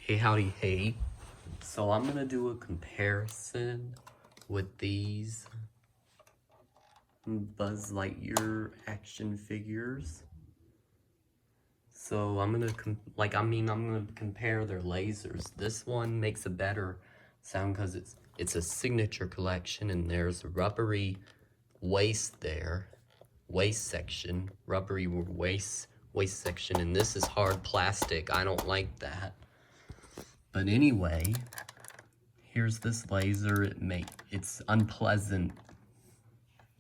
Hey, howdy, hey. So I'm gonna do a comparison with these Buzz Lightyear action figures. So I'm gonna compare their lasers. This one makes a better sound because it's a signature collection, and there's a rubbery waist there, waist section, rubbery waist section, and this is hard plastic. I don't like that. But anyway, here's this laser. It's unpleasant.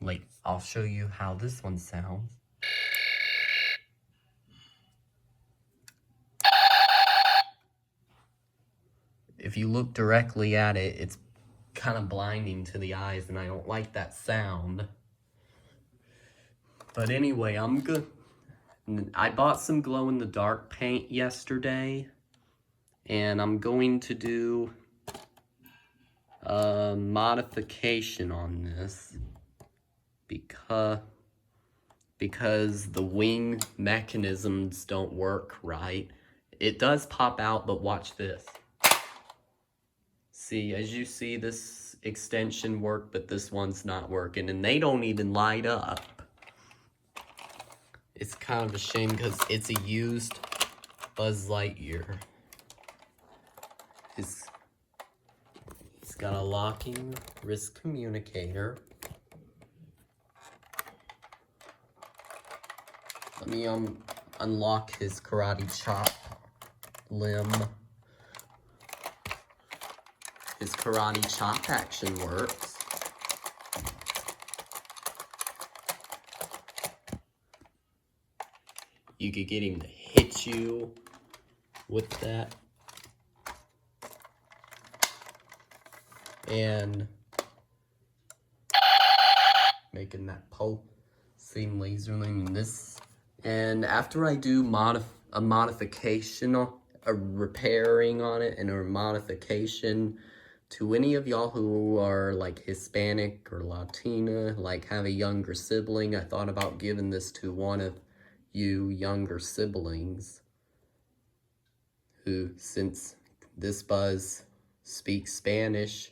Like, I'll show you how this one sounds. If you look directly at it, it's kind of blinding to the eyes, and I don't like that sound. But anyway, I'm good. I bought some glow-in-the-dark paint yesterday, and I'm going to do a modification on this because the wing mechanisms don't work right. It does pop out, but watch this. See, as you see, this extension worked, but this one's not working, and they don't even light up. It's kind of a shame because it's a used Buzz Lightyear. He's got a locking wrist communicator. Let me unlock his karate chop limb. His karate chop action works. You could get him to hit you with that. And making that pulsing laser in this. And after I do a modification, a repairing on it, and a modification to any of y'all who are like Hispanic or Latina, like have a younger sibling, I thought about giving this to one of you younger siblings who, since this Buzz speaks Spanish,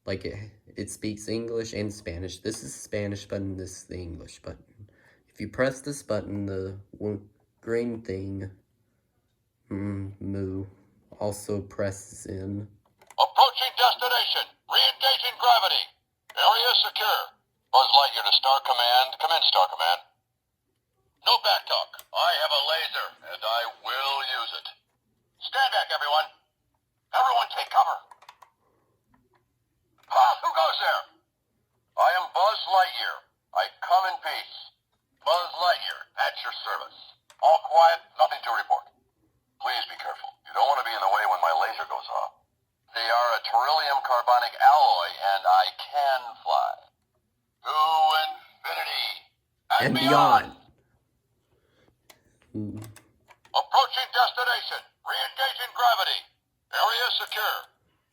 like it speaks English and Spanish. This is the Spanish button, this is the English button. If you press this button, the green thing, moo, also presses in. Approaching destination. Re-engaging gravity. Area secure. Buzz Lightyear to Star Command. Come in, Star Command. No backtalk. I have a laser, and I will use it. Stand back, everyone. Everyone take cover. Who goes there? I am Buzz Lightyear. I come in peace. Buzz Lightyear, at your service. All quiet, nothing to report. Please be careful. You don't want to be in the way when my laser goes off. They are a beryllium carbonic alloy, and I can fly. To infinity and beyond. Approaching destination. Re-engaging gravity. Area secure.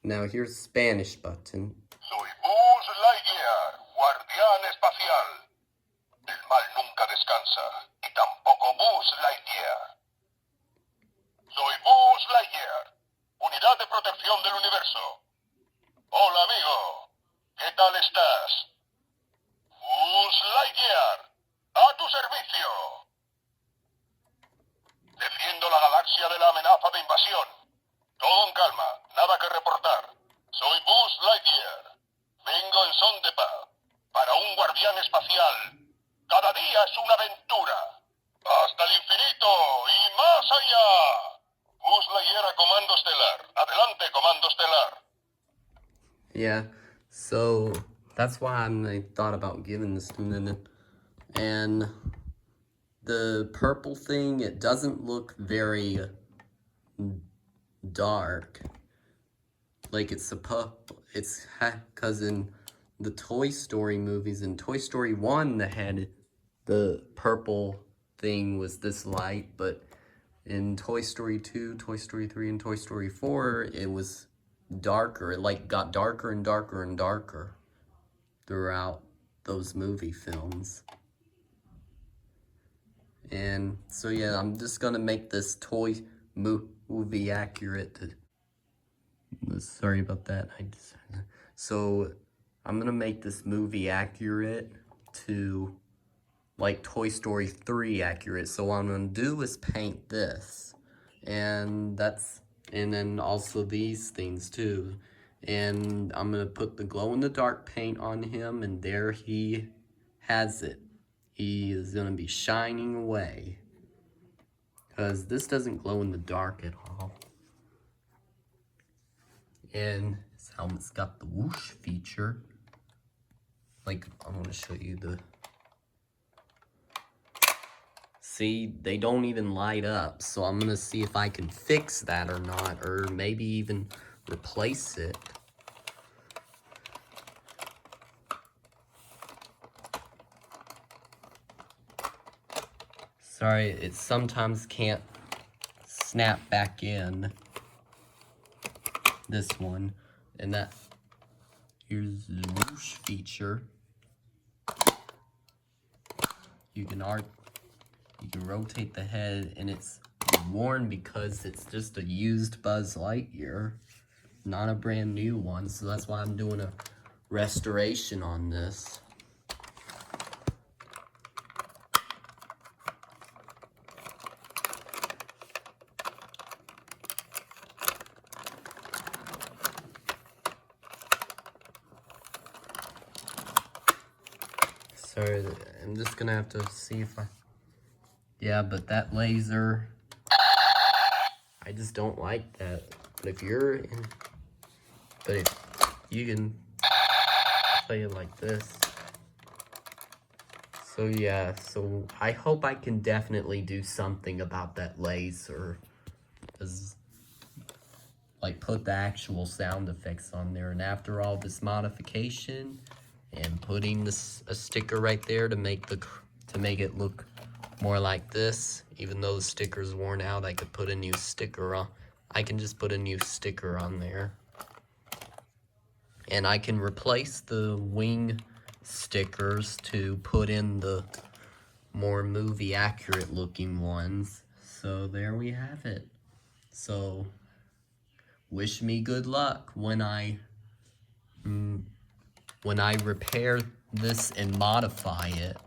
Now here's Spanish button. Soy Buzz Lightyear, guardián espacial. El mal nunca descansa, y tampoco Buzz Lightyear. Soy Buzz Lightyear, unidad de protección del universo. Hola, amigo. ¿Qué tal estás? Buzz Lightyear, a tu servicio. Defiendo la galaxia de la amenaza de invasión. Todo en calma, nada que reportar. Soy Buzz Lightyear. Vengo en son de paz. Para un guardián espacial. Cada día es una aventura. Hasta el infinito y más allá. Buzz Lightyear a Comando Estelar. Adelante, Comando Estelar. Yeah, so that's why I thought about giving this to them. And the purple thing, it doesn't look very dark. Like it's because in the Toy Story movies, in Toy Story 1, the purple thing was this light, but in Toy Story 2, Toy Story 3, and Toy Story 4, it was darker. It like got darker and darker and darker throughout those movie films. And so yeah, I'm just gonna make this toy movie accurate to, sorry about that. So I'm gonna make this movie accurate to like Toy Story 3 accurate. So what I'm gonna do is paint this, and then also these things too. And I'm gonna put the glow-in-the-dark paint on him, and there he has it. He is gonna be shining away, because this doesn't glow in the dark at all. And his helmet's got the whoosh feature. Like, I want to show you the... See, they don't even light up, so I'm gonna see if I can fix that or not, or maybe even replace it. Sorry, it sometimes can't snap back in. This one, and that, here's the whoosh feature. You can rotate the head, and it's worn because it's just a used Buzz Lightyear, not a brand new one, so that's why I'm doing a restoration on this. Sorry, I'm just gonna have to see if I... Yeah, but that laser, I just don't like that. But if you're in... But if you can play it like this. So yeah, so I hope I can definitely do something about that laser. Like, put the actual sound effects on there. And after all this modification and putting a sticker right there to make it look more like this, even though the sticker's worn out, I could put a new sticker on. I can just put a new sticker on there. And I can replace the wing stickers to put in the more movie accurate looking ones. So there we have it. So wish me good luck when I repair this and modify it.